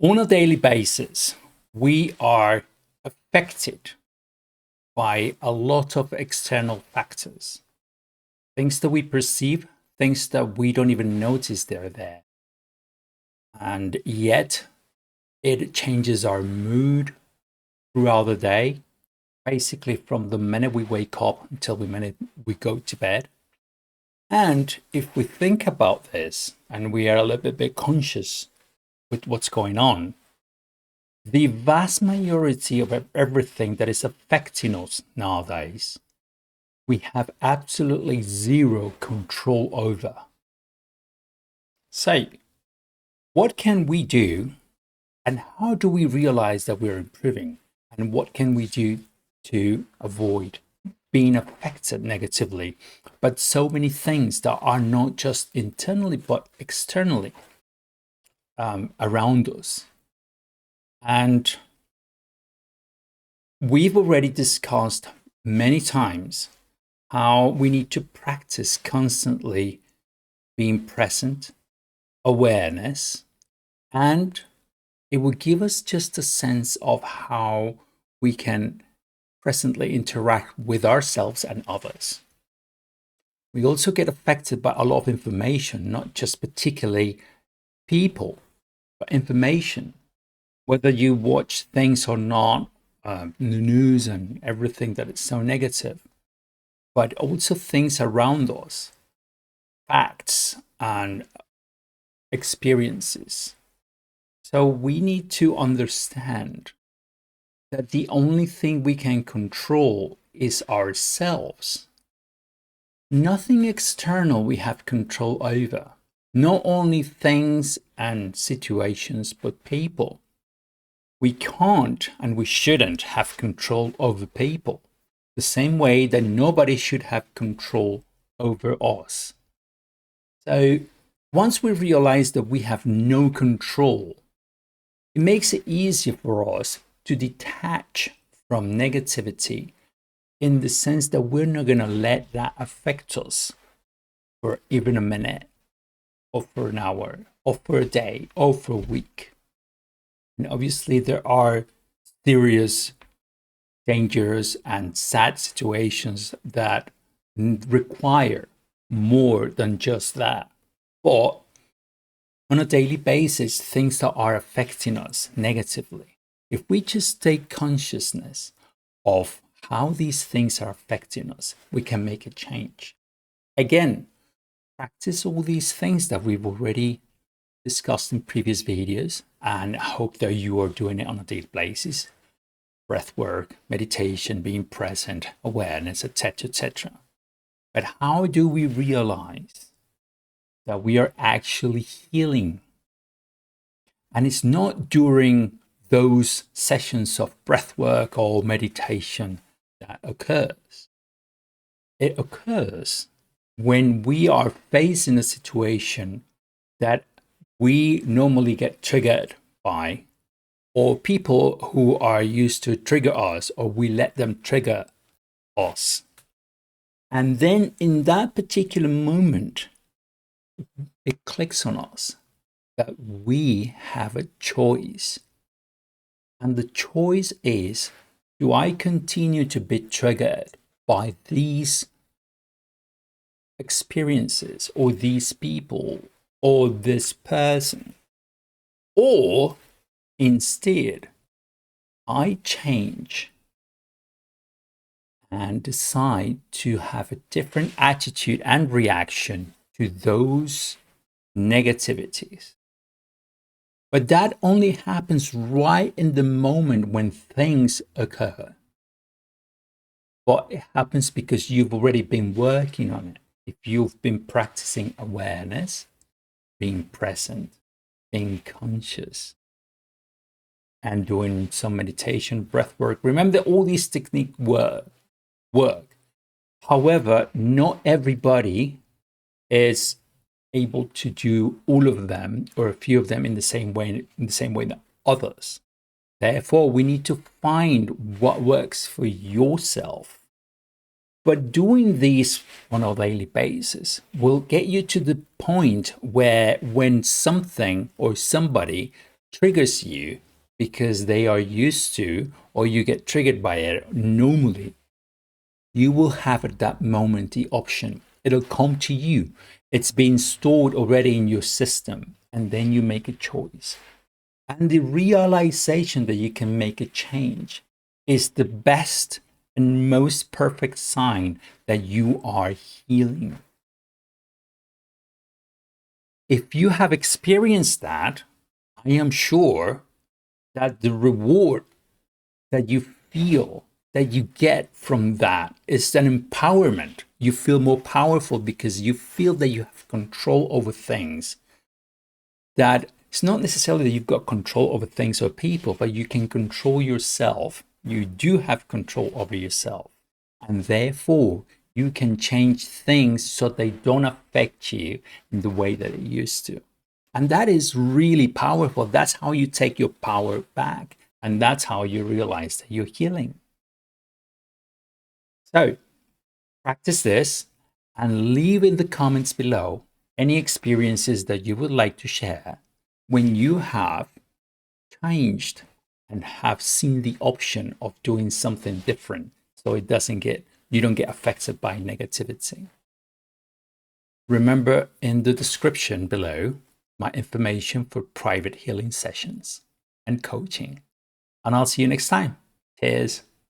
On a daily basis, we are affected by a lot of external factors, things that we perceive, things that we don't even notice they're there. And yet, it changes our mood throughout the day, basically from the minute we wake up until the minute we go to bed. And if we think about this and we are a little bit conscious with what's going on, the vast majority of everything that is affecting us nowadays, we have absolutely zero control over. So, what can we do, and how do we realize that we're improving? And what can we do to avoid being affected negatively? But so many things that are not just internally, but externally around us. And we've already discussed many times how we need to practice constantly being present, awareness, and it will give us just a sense of how we can presently interact with ourselves and others. We also get affected by a lot of information, not just particularly people, but information. Whether you watch things or not, the news and everything that is so negative, but also things around us, facts and experiences. So we need to understand that the only thing we can control is ourselves. Nothing external we have control over. Not only things and situations, but people. We can't and we shouldn't have control over people, the same way that nobody should have control over us. So once we realize that we have no control, it makes it easier for us to detach from negativity in the sense that we're not going to let that affect us for even a minute, or for an hour, or for a day, or for a week. And obviously, there are serious, dangerous, and sad situations that require more than just that. But on a daily basis, things that are affecting us negatively, if we just take consciousness of how these things are affecting us, we can make a change. Again, practice all these things that we've already discussed in previous videos, and I hope that you are doing it on a daily basis. Breath work, meditation, being present, awareness, etc., etc. But how do we realize that we are actually healing? And it's not during those sessions of breath work or meditation that occurs. It occurs when we are facing a situation that we normally get triggered by, or people who are used to trigger us, or we let them trigger us. And then in that particular moment, it clicks on us that we have a choice. And the choice is, do I continue to be triggered by these experiences, or these people, or this person? Or instead, I change and decide to have a different attitude and reaction to those negativities. But that only happens right in the moment when things occur. But it happens because you've already been working on it. If you've been practicing awareness, being present, being conscious, and doing some meditation, breath work, remember that all these techniques work. However, not everybody is able to do all of them or a few of them in the same way that others. Therefore, we need to find what works for yourself. But doing these on a daily basis will get you to the point where when something or somebody triggers you because they are used to, or you get triggered by it normally, you will have at that moment the option. It'll come to you. It's been stored already in your system, and then you make a choice. And the realization that you can make a change is the best and most perfect sign that you are healing. If you have experienced that, I am sure that the reward that you feel, that you get from that, is an empowerment. You feel more powerful because you feel that you have control over things. That it's not necessarily that you've got control over things or people, but you can control yourself. You do have control over yourself. And therefore, you can change things so they don't affect you in the way that it used to. And that is really powerful. That's how you take your power back. And that's how you realize that you're healing. So practice this and leave in the comments below any experiences that you would like to share when you have changed and have seen the option of doing something different, so it doesn't get, you don't get affected by negativity. Remember in the description below my information for private healing sessions and coaching. And I'll see you next time. Cheers.